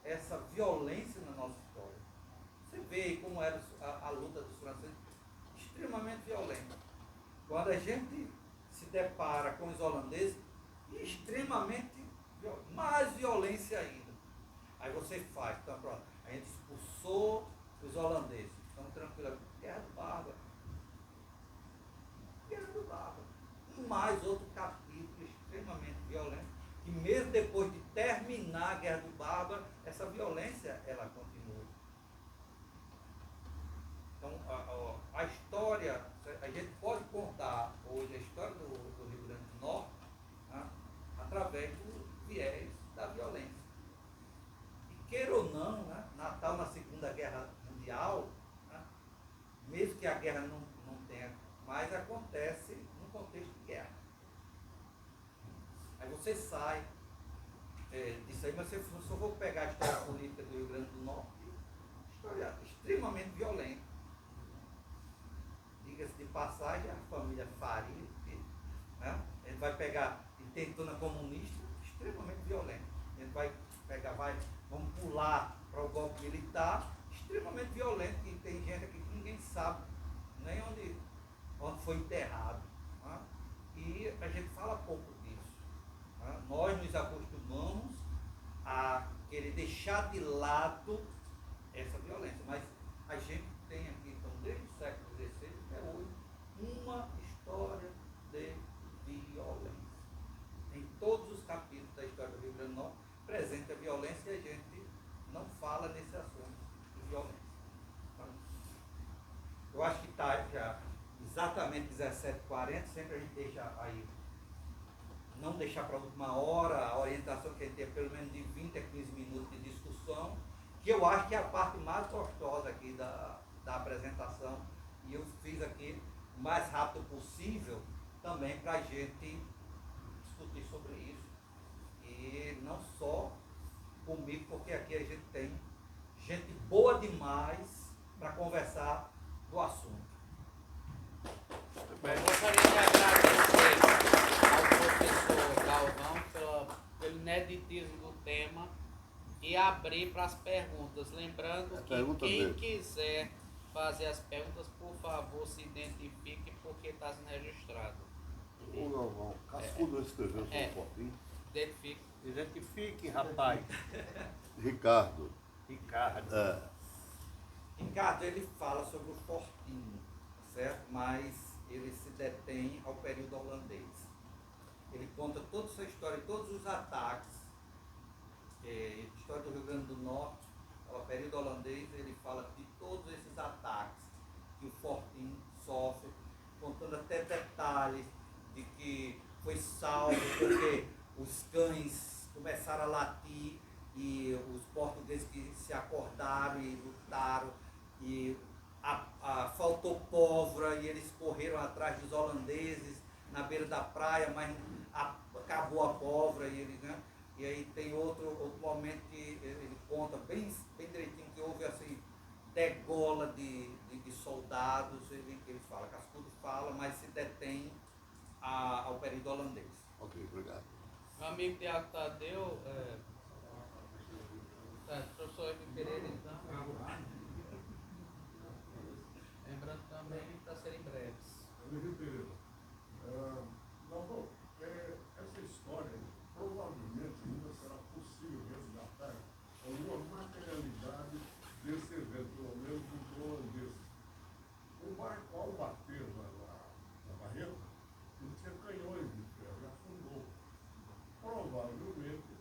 essa violência na nossa história. Você vê como era a luta dos franceses, extremamente violenta. Quando a gente se depara com os holandeses, extremamente mais violência ainda. Aí você faz, então pronto, a gente expulsou os holandeses, então tranquilo, Guerra do Bárbaro. Guerra do Bárbaro. Mais outro capítulo extremamente violento, que mesmo depois de terminar a Guerra do Bárbaro, essa violência ela continua. Então a história, a gente pode contar hoje a história do Rio Grande do Norte, né, através do viés da violência. E queira ou não, né, Natal na Segunda Guerra Mundial, né, mesmo que a guerra não tenha mais, acontece num contexto de guerra. Aí você sai disso aí, mas se eu só vou pegar a história política do Rio Grande do Norte, história extremamente violenta. Diga-se de passagem, a família Faria, né, ele vai pegar intentona comunista, extremamente violenta. Ele vai pegar, vamos pular para o golpe militar, extremamente violento, e tem gente aqui que ninguém sabe nem onde foi enterrado. Né? E a gente fala pouco disso. Né? Nós nos acostumamos a querer deixar de lado essa violência, mas a gente tem aqui, então, desde o século XVI até hoje, uma história de violência. Em todos os capítulos da história do Rio Grande do Norte, presente a violência, e a gente não fala nesse assunto de violência. Então, eu acho que está já exatamente 17h40, sempre a gente deixa aí, não deixar para a última hora, a orientação que a gente tem pelo menos de 20 a 15 minutos de discussão, que eu acho que é a parte mais gostosa aqui da apresentação, e eu fiz aqui o mais rápido possível também para a gente discutir sobre isso. E não só comigo, porque aqui a gente tem gente boa demais para conversar do assunto. Eu gostaria de agradecer ao professor Galvão pelo ineditismo do tema e abrir para as perguntas. Lembrando que quem quiser fazer as perguntas, por favor, se identifique, porque está sendo registrado. Ô Galvão, Cascudo escreveu sobre o Fortim? Identifique, rapaz. Ricardo. Ricardo, ele fala sobre o Fortim, certo? Mas ele se detém ao período holandês. Ele conta toda essa história, todos os ataques, história do Rio Grande do Norte, ao período holandês, ele fala de todos esses ataques que o Fortim sofre, contando até detalhes de que foi salvo porque os cães começaram a latir e os portugueses que se acordaram e lutaram, e faltou pólvora e eles correram atrás dos holandeses na beira da praia, mas acabou a pólvora e eles, né? E aí tem outro momento que ele conta bem direitinho que houve assim, degola de soldados, ele fala, Cascudo fala, mas se detém ao período holandês. Ok, obrigado. Meu amigo Tiago Tadeu, professor Evi Pereira, então. Lembrando também para serem breves. Evi Pereira, essa história provavelmente ainda será possível resgatar alguma materialidade desse evento, pelo menos do holandês. O barco, ao bater na barreta, ele tinha canhões de ferro e afundou. Provavelmente,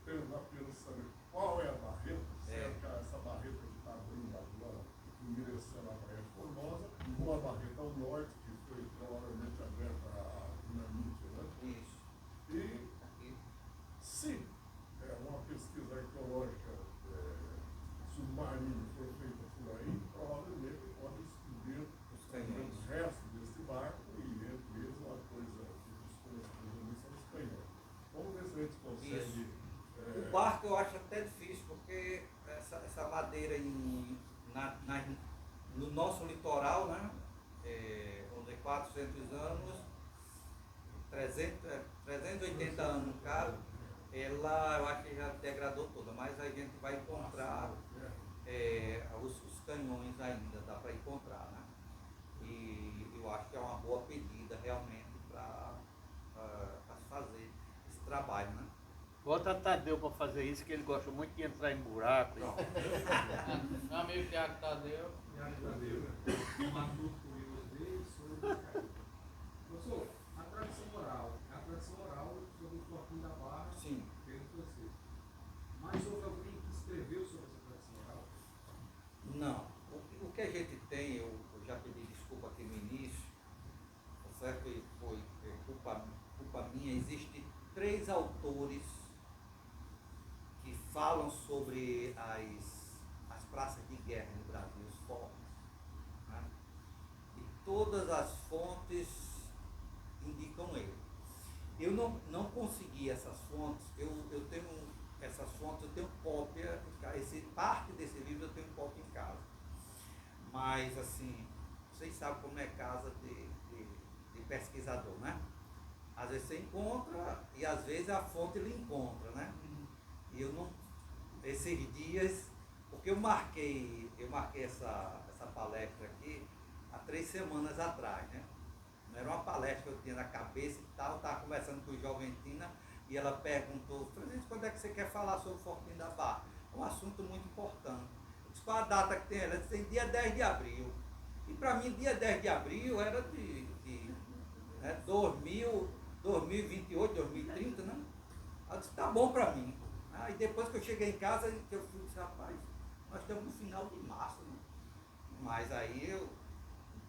tendo apenas saber qual é a barreta, cerca essa barreta que está abrindo agora em direção à Praia Formosa, uma barreta ao norte, que foi provavelmente aberta a dinamite, né? Isso. E se uma pesquisa arqueológica submarina for feita por aí, provavelmente pode descobrir os restos desse barco e entre eles uma coisa que desconhecida são os canhões. Vamos ver se a gente consegue. O barco eu acho até difícil, porque essa madeira no nosso litoral, né? Vamos dizer, 400 anos, 380 anos no caso, ela, eu acho que já degradou toda, mas a gente vai encontrar os canhões ainda, dá para encontrar, né? E eu acho que é uma boa pedida realmente para se fazer esse trabalho, né? Bota Tadeu para fazer isso, que ele gosta muito de entrar em buraco. Pronto. Meu amigo Tiago Tadeu. Um matuto curioso dele sobre professor, a tradição oral sobre o Fortinho da Barra, Sim. pelo francês. Mas houve alguém que escreveu sobre essa tradição oral? Não. O que a gente tem, eu já pedi desculpa aqui no início, tá certo? E foi culpa minha. Existem 3 autores que falam sobre as praças de guerra no Brasil, os fortes, né? E todas as fontes indicam ele. Eu não consegui essas fontes, eu tenho essas fontes, eu tenho cópia, parte desse livro eu tenho cópia em casa. Mas assim, vocês sabem como é casa de pesquisador, né? Às vezes você encontra e às vezes a fonte lhe encontra, né? E eu não, esses dias, porque eu marquei essa palestra aqui há 3 semanas atrás, né? Não era uma palestra que eu tinha na cabeça e tal, eu estava conversando com o Joventina e ela perguntou, Francisco, quando é que você quer falar sobre o Fortinho da Barra? É um assunto muito importante. Eu disse, qual a data que tem? Ela disse, tem dia 10 de abril. E para mim, dia 10 de abril era de 2028, 2030, né? Ela disse, tá bom para mim. Aí depois que eu cheguei em casa, que eu fui, disse, rapaz, nós estamos no final de março, né? Mas aí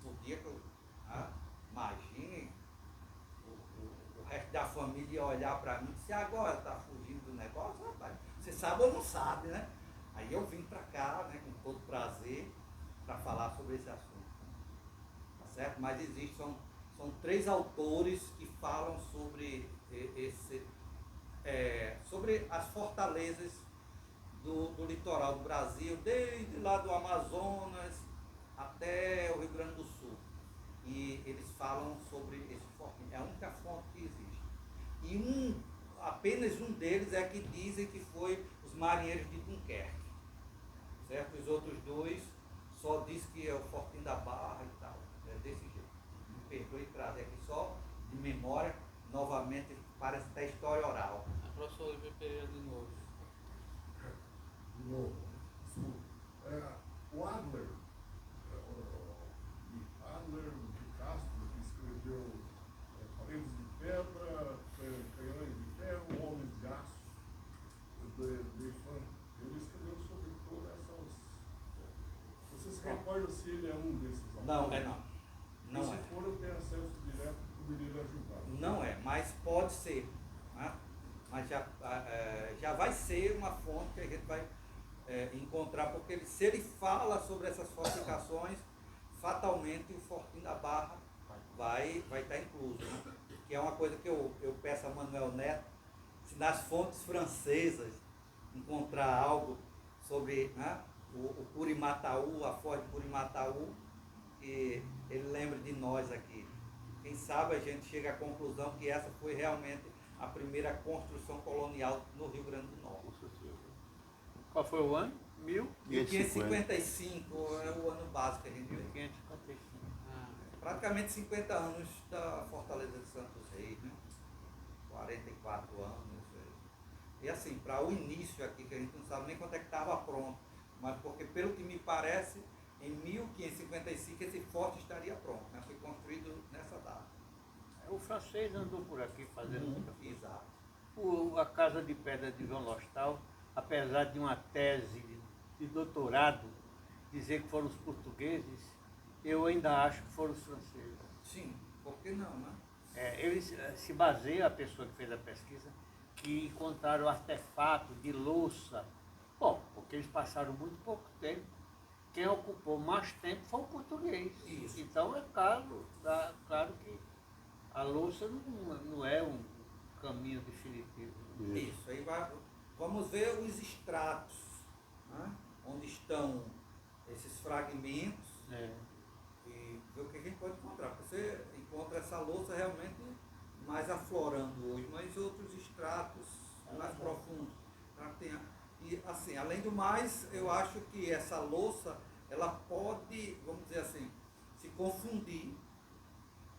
no dia que eu imagine o resto da família ia olhar para mim e disse, agora está fugindo do negócio, rapaz, você sabe ou não sabe, né? Aí eu vim para cá, né, com todo prazer, para falar sobre esse assunto, tá certo? Mas existem, são 3 autores que falam sobre sobre as fortalezas do litoral do Brasil, desde lá do Amazonas até o Rio Grande do Sul. E eles falam sobre esse fortinho. É a única fonte que existe. E apenas um deles é que dizem que foi os marinheiros de Dunkerque. Certo? Os outros 2 só diz que é o Fortinho da Barra e tal. É desse jeito. Me perdoe trazer aqui só de memória, novamente, parece até história oral. A professora Olivia Pereira de novo. De novo. O Adler de Castro, que escreveu Paredes de Pedra, Canhões de Ferro, Homens de Aço, ele escreveu sobre todas essas. Você se recorda se ele é um desses autores? Não, é não. Não se é. for, eu tenho acesso direto, poderia lhe ajudar. Não é, mas pode ser. Né? Mas já vai ser uma fonte que a gente vai encontrar, porque se ele fala sobre essas fortificações, fatalmente o Fortinho da Barra vai estar incluso. Né? Que é uma coisa que eu peço a Manuel Neto, se nas fontes francesas encontrar algo sobre, né, o Curimataú, a Forte Curimataú, que ele lembre de nós aqui. Quem sabe a gente chega à conclusão que essa foi realmente a primeira construção colonial no Rio Grande do Norte. Qual foi o ano? 1555 é o ano básico que a gente tem. 1555. Praticamente 50 anos da Fortaleza de Santos Reis, né? 44 anos. E assim, para o início aqui, que a gente não sabe nem quando é que estava pronto, mas porque pelo que me parece, em 1555 esse forte estaria pronto, né? Foi construído nessa data. O francês andou por aqui fazendo muita coisa. Exato. A Casa de Pedra de João Lostal, apesar de uma tese de doutorado dizer que foram os portugueses, eu ainda acho que foram os franceses. Sim, por que não, né? Eles se baseiam, a pessoa que fez a pesquisa, que encontraram artefatos de louça. Bom, porque eles passaram muito pouco tempo. Quem ocupou mais tempo foi o português. Isso. Então é claro que a louça não é um caminho definitivo. Isso, aí vamos ver os estratos, né? Onde estão esses fragmentos e ver o que a gente pode encontrar. Você encontra essa louça realmente mais aflorando hoje, mas outros estratos mais profundo. E assim, além do mais, eu acho que essa louça, ela pode, vamos dizer assim, se confundir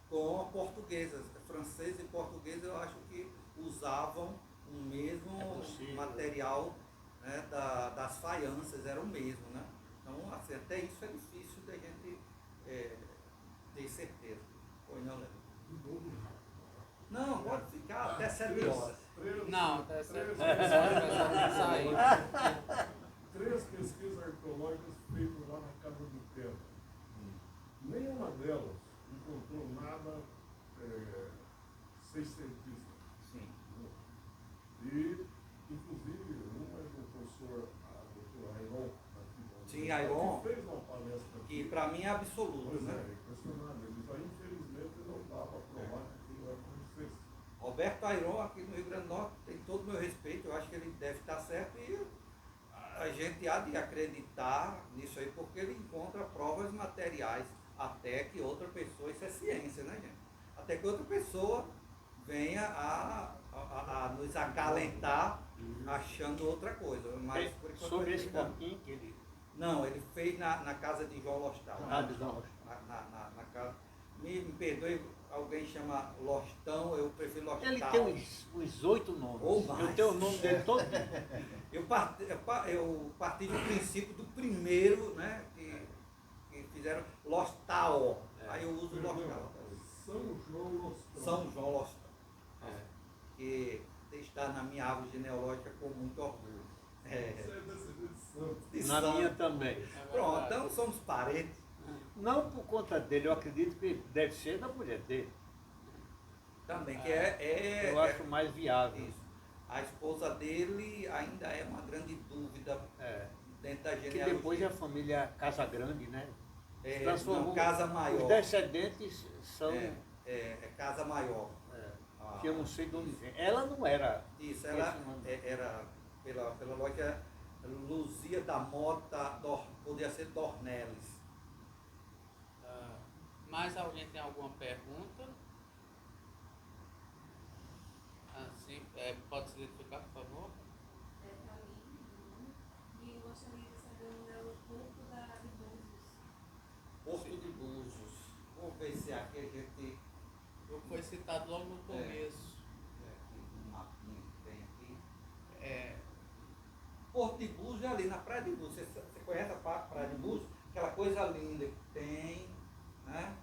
com a portuguesa. Francês e português eu acho que usavam o mesmo material, né, das faianças, era o mesmo, né? Então, assim, até isso é difícil da gente ter certeza. Pois não, Léo? Não, pode ficar até 7 horas. Não, até 7 horas sair. 3 pesquisas arqueológicas feitas lá na Casa do Tempo. Nenhuma delas encontrou nada seiscentista. Sim. E, inclusive, uma é do professor Dr. Ayron, Sim, Ayron, que fez uma palestra aqui. que para mim é absoluto, Pois né? é, impressionante. Ele já, infelizmente, não dá para provar que aquilo é como Roberto Ayron, aqui no Rio Grande do Norte, tem todo o meu respeito, eu acho que ele deve estar certo e a gente há de acreditar nisso aí, porque ele encontra provas materiais, até que outra pessoa, isso é ciência, né, gente? Até que outra pessoa venha a nos acalentar achando outra coisa. Mas, por enquanto, Sobre esse acreditamos. pouquinho que ele... Não, ele fez na casa de João Lostal. De João Lostal. Na casa. Me perdoe, alguém chama Lostão, eu prefiro Lostal. Ele tem uns 8 nomes. Ou mais. Eu tenho o nome dele todo. Eu parti do princípio do primeiro, né, que fizeram Lostal. Aí eu uso Lostal. São João Lostão. São João Lostal. Que está na minha árvore genealógica com muito orgulho. Você é descendente de santo. De Na santo. minha também. Pronto, então somos parentes. Não por conta dele, eu acredito que deve ser da mulher dele. Também, que é Eu acho mais viável. isso. A esposa dele ainda é uma grande dúvida dentro da Que genealogia. depois a família Casa Grande, né? Se É, transformou. não, Casa Maior. Os descendentes são. É Casa Maior. Que eu não sei de onde vem. Ela não era. Isso, ela esse nome. era pela lógica Luzia da Mota, podia ser Dornelles. Mais alguém tem alguma pergunta? Sim, pode se identificar, por favor? E eu gostaria de saber onde é o Porto de Búzios. Porto de Búzios. Vamos ver se aqui a gente. Foi citado logo no começo. Um mapinha que tem aqui. Porto de Búzios é ali na Praia de Búzios. Você conhece a Praia de Búzios? Aquela coisa linda que tem, né?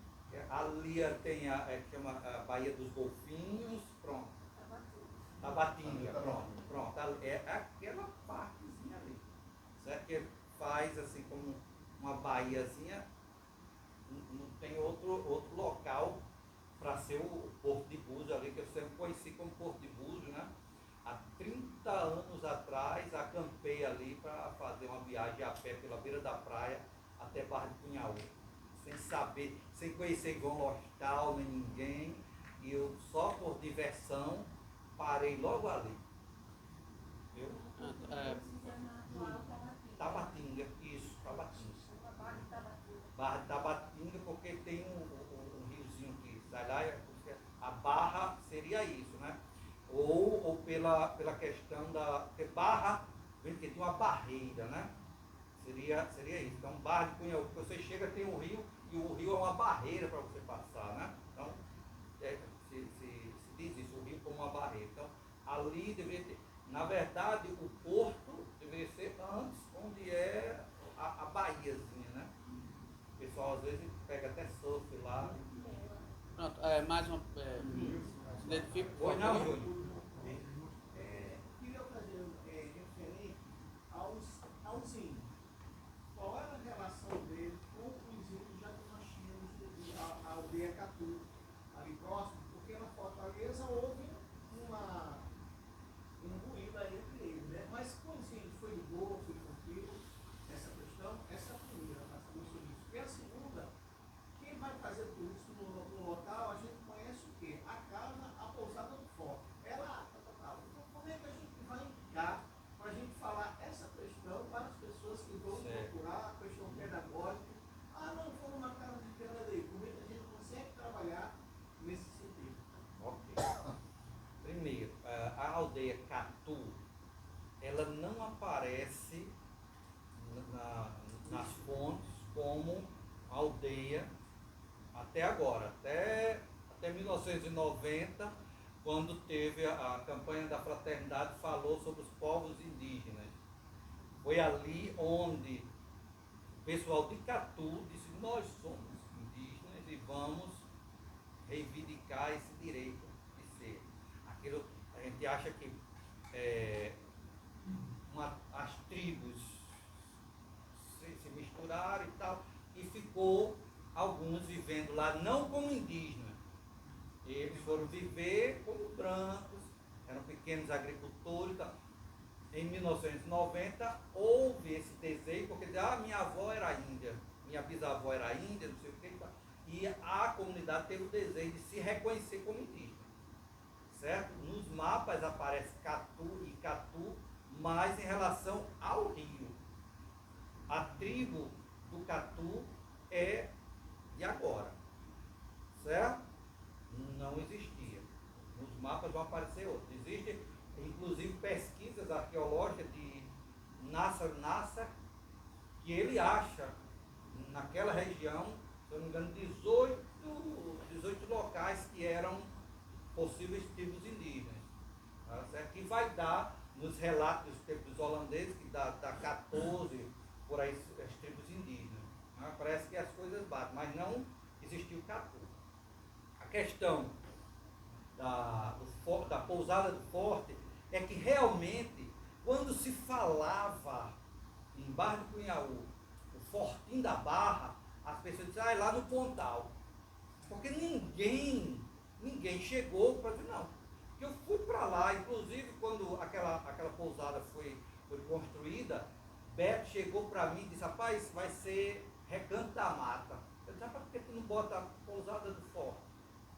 Ali tem que chama a Baía dos Golfinhos, pronto. Tabatinga, pronto. É aquela partezinha ali. Certo? Que faz assim como uma baiazinha, não tem outro local para ser o Porto de Búzios ali, que eu sempre conheci como Porto de Búzios, né? Há 30 anos atrás, acampei ali para fazer uma viagem a pé pela beira da praia até Barra de Cunhaú. Sem saber, sem conhecer João Lostal, nem ninguém. E eu só por diversão parei logo ali. Viu? Tabatinga, isso, Tabatinga. Barra de Tabatinga, porque tem um riozinho que sai lá, a barra seria isso, né? Ou pela questão da. Porque barra, vem que tem uma barreira, né? Seria isso. Então, Barra de Cunhaú, você chega, tem um rio, e o rio é uma barreira para você passar, né? Então, se diz isso, o rio como uma barreira. Então, ali deveria ter. Na verdade, o porto deveria ser antes, onde é a baiazinha, né? O pessoal às vezes pega até surf lá. Pronto, mais uma. Se identifica, por Oi, não, favor. Júnior. Queria fazer referente aos índios. Qual era a relação dele com os índios, já que nós tínhamos a aldeia Catu ali próximo? Porque na Fortaleza houve um ruído aí entre eles, né? Mas com os índios foi de boa, foi tranquilo essa questão? Essa é a primeira, para saber sobre isso. E a segunda, quem vai fazer tudo isso no local, a gente conhece o quê? A casa, a pousada do forte. Ela, então como é que a gente vai indicar para a gente falar essa questão para as pessoas aldeia até agora, até 1990, quando teve a campanha da fraternidade, falou sobre os povos indígenas. Foi ali onde o pessoal de Catu disse: nós somos indígenas e vamos reivindicar esse direito de ser. Aquilo, a gente acha que as tribos se misturaram e tal, e ficou alguns vivendo lá não como indígenas. Eles foram viver como brancos, eram pequenos agricultores e tal. Em 1990 houve esse desejo, porque minha avó era índia, minha bisavó era índia, não sei o que, e a comunidade teve o desejo de se reconhecer como indígena. Certo? Nos mapas aparece Catu e Catu, mas em relação ao rio. A tribo do Catu é de agora. Certo? Não existia. Nos mapas vão aparecer outros. Existem, inclusive, pesquisas arqueológicas de Nasser, que ele acha, naquela região, se eu não me engano, 18 locais que eram possíveis tribos indígenas. Tá certo? Que vai dar, nos relatos dos tempos holandeses, que dá 14, por aí, as tribos indígenas. Tá? Parece que as coisas batem, mas não existiu Catu. A questão da pousada do forte é que realmente, quando se falava em Barra do Cunhaú, o Fortinho da Barra, as pessoas diziam: lá no Pontal. Porque ninguém chegou para dizer não. Eu fui para lá, inclusive quando aquela pousada foi construída, Beto chegou para mim e disse: rapaz, vai ser Recanto da Mata. Eu disse: por que tu não bota a pousada do forte?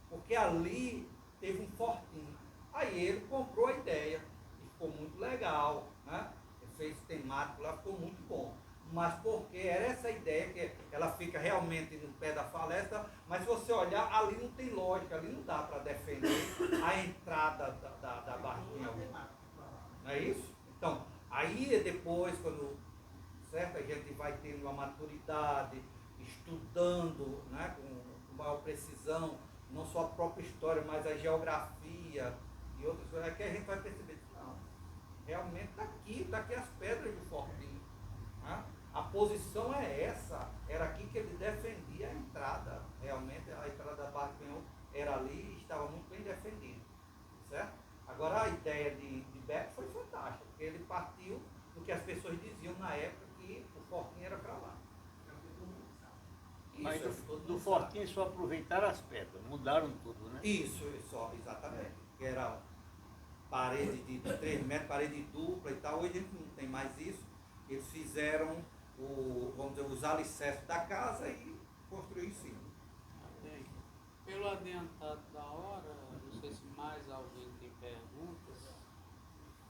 Porque ali teve um fortinho. Aí ele comprou a ideia e ficou muito legal, né? Ele fez temático lá, ficou muito bom. Mas porque era essa ideia, que ela fica realmente no pé da floresta, mas se você olhar, ali não tem lógica, ali não dá para defender a entrada da Barrinha. Não é isso? Então, aí depois, quando certo, a gente vai tendo uma maturidade, estudando, né, com maior precisão, não só a própria história, mas a geografia e outras coisas, aqui a gente vai perceber que não, realmente está aqui as pedras do Fortinho. Né? A posição é essa, era aqui que ele defendia a entrada, realmente a entrada da Barra do Cunhaú era ali e estava muito bem defendida, certo? Agora a ideia de Beto foi fantástica, porque ele partiu do que as pessoas diziam na época, que o Fortinho era para lá. Mas do Fortinho só aproveitaram as pedras, mudaram tudo, né? Isso, exatamente. Que era parede de 3 metros, parede dupla e tal. Hoje a gente não tem mais isso. Eles fizeram vamos dizer, os alicerces da casa e construíram em cima. Pelo adiantado da hora, não sei se mais alguém tem perguntas,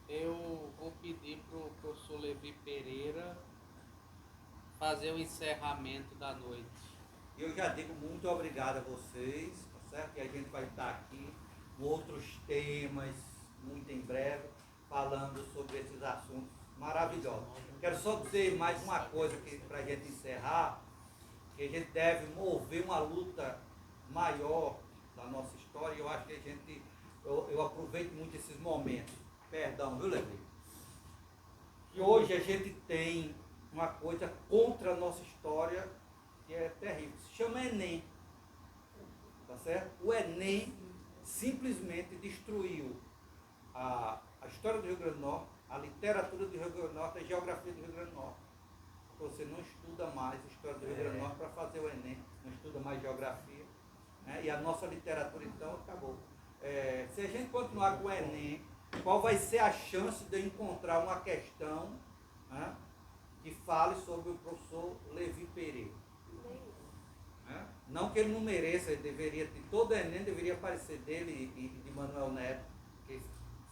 eu vou pedir para o professor Levi Pereira fazer o encerramento da noite. Eu já digo muito obrigado a vocês, tá certo? E a gente vai estar aqui com outros temas, muito em breve, falando sobre esses assuntos maravilhosos. Quero só dizer mais uma coisa para a gente encerrar, que a gente deve mover uma luta maior da nossa história, e eu acho que eu aproveito muito esses momentos. Perdão, viu, Levi? Que hoje a gente tem uma coisa contra a nossa história que é terrível. Se chama Enem. Tá certo? O Enem simplesmente destruiu a história do Rio Grande do Norte, a literatura do Rio Grande do Norte, a geografia do Rio Grande do Norte. Você não estuda mais a história do Rio Grande do Norte para fazer o Enem, não estuda mais geografia. Né? E a nossa literatura, então, acabou. Se a gente continuar com o Enem, qual vai ser a chance de eu encontrar uma questão, né, que fale sobre o professor Levi Pereira? Né? Não que ele não mereça, ele deveria ter, todo Enem deveria aparecer dele e de Manuel Neto, que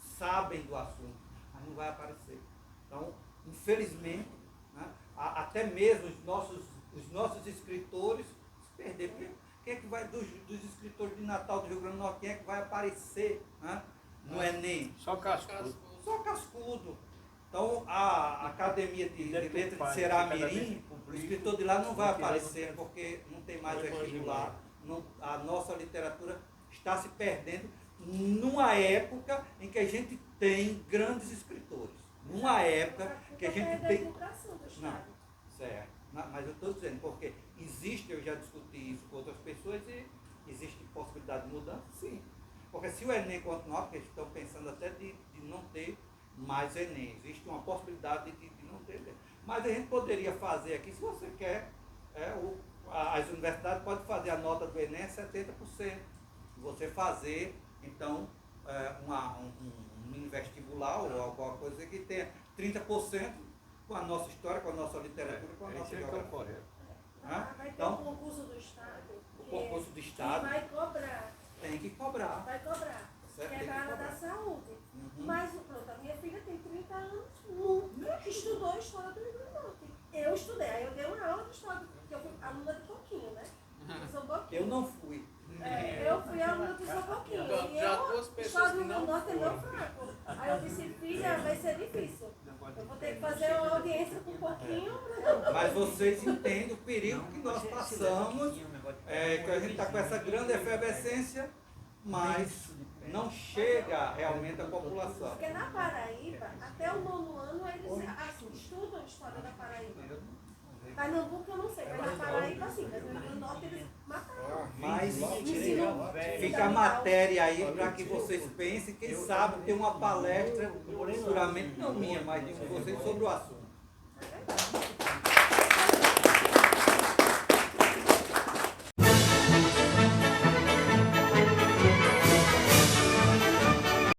sabem do assunto, mas não vai aparecer. Então, infelizmente, né, até mesmo os nossos escritores se perderam. Quem é que vai, dos escritores de Natal do Rio Grande do Norte, quem é que vai aparecer, né, no Enem? Só cascudo. Só cascudo. Então, a Academia de Letras de Ceramirim O escritor de lá não vai aparecer porque não tem mais vestibular. A nossa literatura está se perdendo numa época em que a gente tem grandes escritores. Numa época que a gente tem... Não, certo. Mas eu estou dizendo, porque existe, eu já discuti isso com outras pessoas, e existe possibilidade de mudança? Sim. Porque se o Enem continuar, porque eles estão pensando até de não ter mais Enem, existe uma possibilidade de não ter Enem. Mas a gente poderia fazer aqui, se você quer, as universidades podem fazer a nota do Enem 70%. Você fazer, então, um mini vestibular ou alguma coisa que tenha 30% com a nossa história, com a nossa literatura, com a nossa geografia. Vai ter Então, um concurso do Estado. o concurso do Estado vai cobrar. tem que cobrar. Vai cobrar. Certo, Que é tem da que área da cobrar. saúde. Uhum. Mas, pronto, a minha filha tem 30 anos, nunca estudou História do Rio Grande do Norte. Eu estudei, aí eu dei uma aula de História, porque eu fui aluna de Pouquinho, né? Eu sou Pouquinho. Eu não fui. Eu fui aluna de São Pouquinho. Já- E já eu, duas pessoas História do que Rio Grande do não Norte é meu fraco. Aí eu disse, filha, vai ser difícil. Eu vou ter que fazer uma audiência com Pouquinho. Mas vocês entendem o perigo que nós passamos, que a gente está com essa grande efervescência, mas não chega realmente à população. Porque na Paraíba, até o 9º ano, eles estudam História da Paraíba. Pernambuco eu não sei, mas na Paraíba sim, mas no Rio Grande do Norte eles mataram. Mas Ensino fica a matéria aí para que vocês pensem, quem sabe ter uma palestra, futuramente não minha, mas de vocês sobre o assunto.